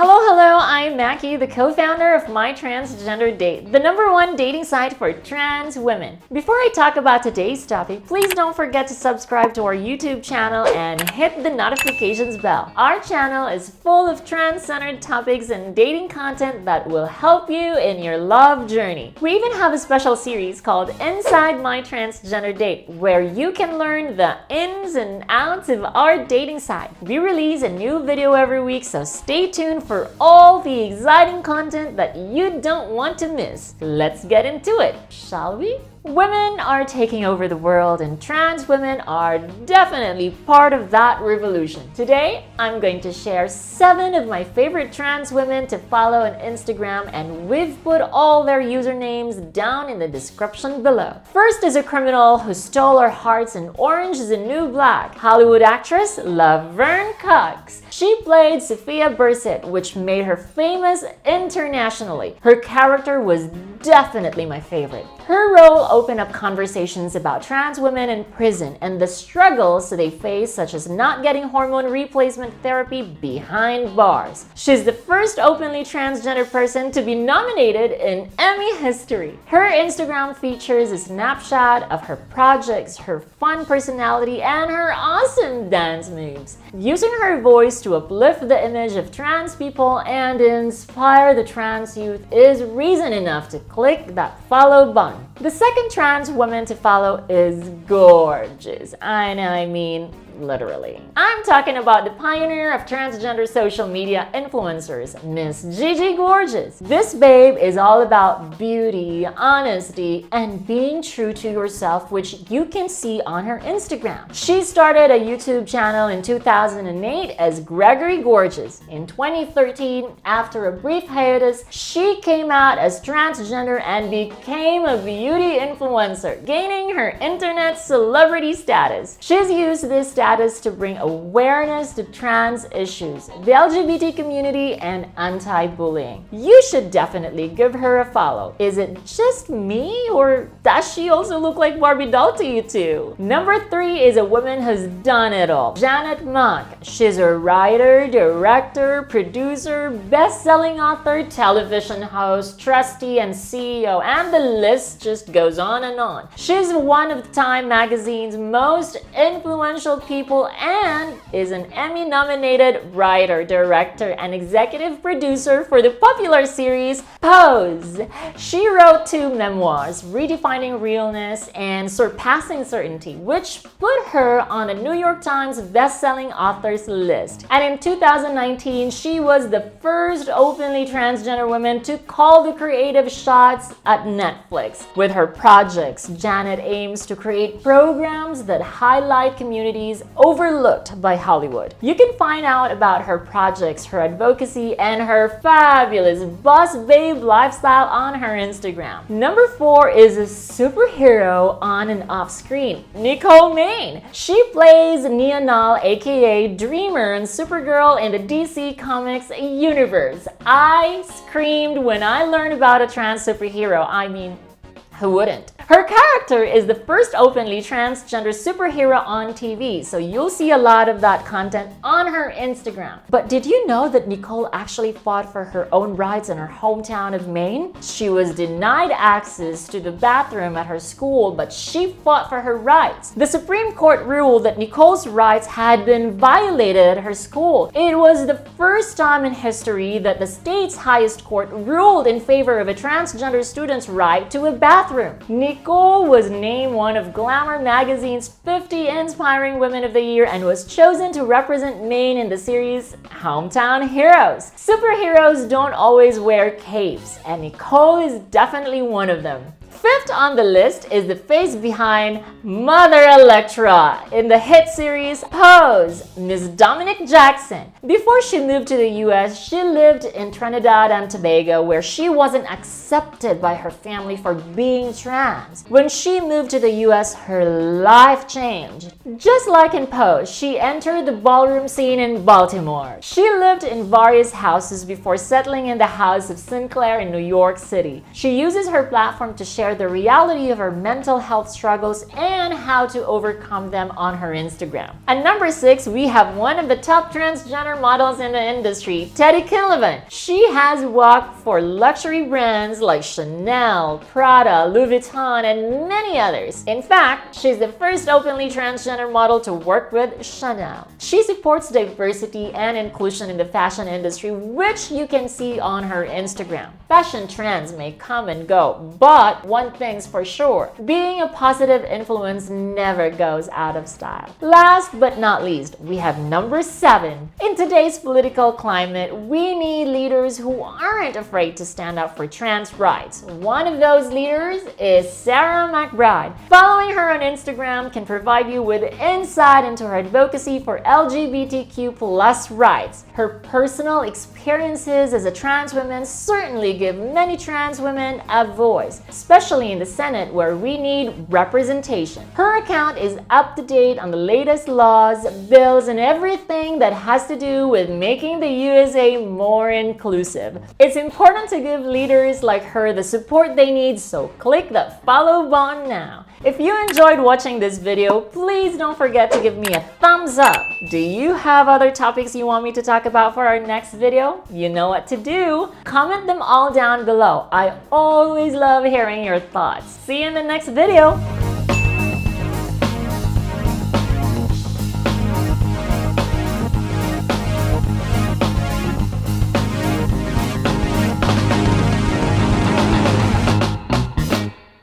Hello, I'm Mackie, the co-founder of My Transgender Date, the #1 dating site for trans women. Before I talk about today's topic, please don't forget to subscribe to our YouTube channel and hit the notifications bell. Our channel is full of trans-centered topics and dating content that will help you in your love journey. We even have a special series called Inside My Transgender Date, where you can learn the ins and outs of our dating site. We release a new video every week, so stay tuned for all the exciting content that you don't want to miss. Let's get into it, shall we? Women are taking over the world, and trans women are definitely part of that revolution. Today, I'm going to share 7 of my favorite trans women to follow on Instagram, and we've put all their usernames down in the description below. First is a criminal who stole our hearts in Orange is the New Black, Hollywood actress Lavern Cox. She played Sophia Bursett, which made her famous internationally. Her character was definitely my favorite. Her role opened up conversations about trans women in prison and the struggles they face, such as not getting hormone replacement therapy behind bars. She's the first openly transgender person to be nominated in Emmy history. Her Instagram features a snapshot of her projects, her fun personality, and her awesome dance moves. Using her voice to uplift the image of trans people and inspire the trans youth is reason enough to click that follow button. The second trans woman to follow is gorgeous. I mean literally. I'm talking about the pioneer of transgender social media influencers, Miss Gigi Gorgeous. This babe is all about beauty, honesty, and being true to yourself, which you can see on her Instagram. She started a YouTube channel in 2008 as Gregory Gorgeous. In 2013, after a brief hiatus, she came out as transgender and became a beauty influencer, gaining her internet celebrity status. She's used this status to bring awareness to trans issues, the LGBT community, and anti-bullying. You should definitely give her a follow. Is it just me, or does she also look like Barbie doll to you too? Number 3 is a woman who's done it all, Janet Mock. She's a writer, director, producer, best-selling author, television host, trustee, and CEO, and the list just goes on and on. She's one of Time magazine's most influential people and is an Emmy-nominated writer, director, and executive producer for the popular series Pose. She wrote 2 memoirs, Redefining Realness and Surpassing Certainty, which put her on the New York Times best-selling authors list. And in 2019, she was the first openly transgender woman to call the creative shots at Netflix. With her projects, Janet aims to create programs that highlight communities overlooked by Hollywood. You can find out about her projects, her advocacy, and her fabulous boss babe lifestyle on her Instagram. Number 4 is a superhero on and off screen, Nicole Maines. She plays Nia Null, aka Dreamer, and Supergirl in the DC Comics universe. I screamed when I learned about a trans superhero. I mean, who wouldn't? Her character is the first openly transgender superhero on TV, so you'll see a lot of that content on her Instagram. But did you know that Nicole actually fought for her own rights in her hometown of Maine? She was denied access to the bathroom at her school, but she fought for her rights. The Supreme Court ruled that Nicole's rights had been violated at her school. It was the first time in history that the state's highest court ruled in favor of a transgender student's right to a bathroom. Nicole was named one of Glamour magazine's 50 Inspiring Women of the Year and was chosen to represent Maine in the series Hometown Heroes. Superheroes don't always wear capes, and Nicole is definitely one of them. Fifth on the list is the face behind Mother Electra in the hit series Pose, Miss Dominique Jackson. Before she moved to the US, she lived in Trinidad and Tobago, where she wasn't accepted by her family for being trans. When she moved to the US, her life changed. Just like in Pose, she entered the ballroom scene in Baltimore. She lived in various houses before settling in the house of Sinclair in New York City. She uses her platform to share share the reality of her mental health struggles and how to overcome them on her Instagram. At number 6, we have one of the top transgender models in the industry, Quinlivan. She has walked for luxury brands like Chanel, Prada, Louis Vuitton, and many others. In fact, she's the first openly transgender model to work with Chanel. She supports diversity and inclusion in the fashion industry, which you can see on her Instagram. Fashion trends may come and go, but one thing's for sure, being a positive influence never goes out of style. Last but not least, we have number 7. In today's political climate, we need leaders who aren't afraid to stand up for trans rights. One of those leaders is Sarah McBride. Following her on Instagram can provide you with insight into her advocacy for LGBTQ+ rights. Her personal experiences as a trans woman certainly give many trans women a voice, especially in the Senate where we need representation. Her account is up to date on the latest laws, bills, and everything that has to do with making the USA more inclusive. It's important to give leaders like her the support they need, so click the follow button now. If you enjoyed watching this video, please don't forget to give me a thumbs up. Do you have other topics you want me to talk about for our next video? You know what to do. Comment them all down below. I always love hearing your thoughts. See you in the next video.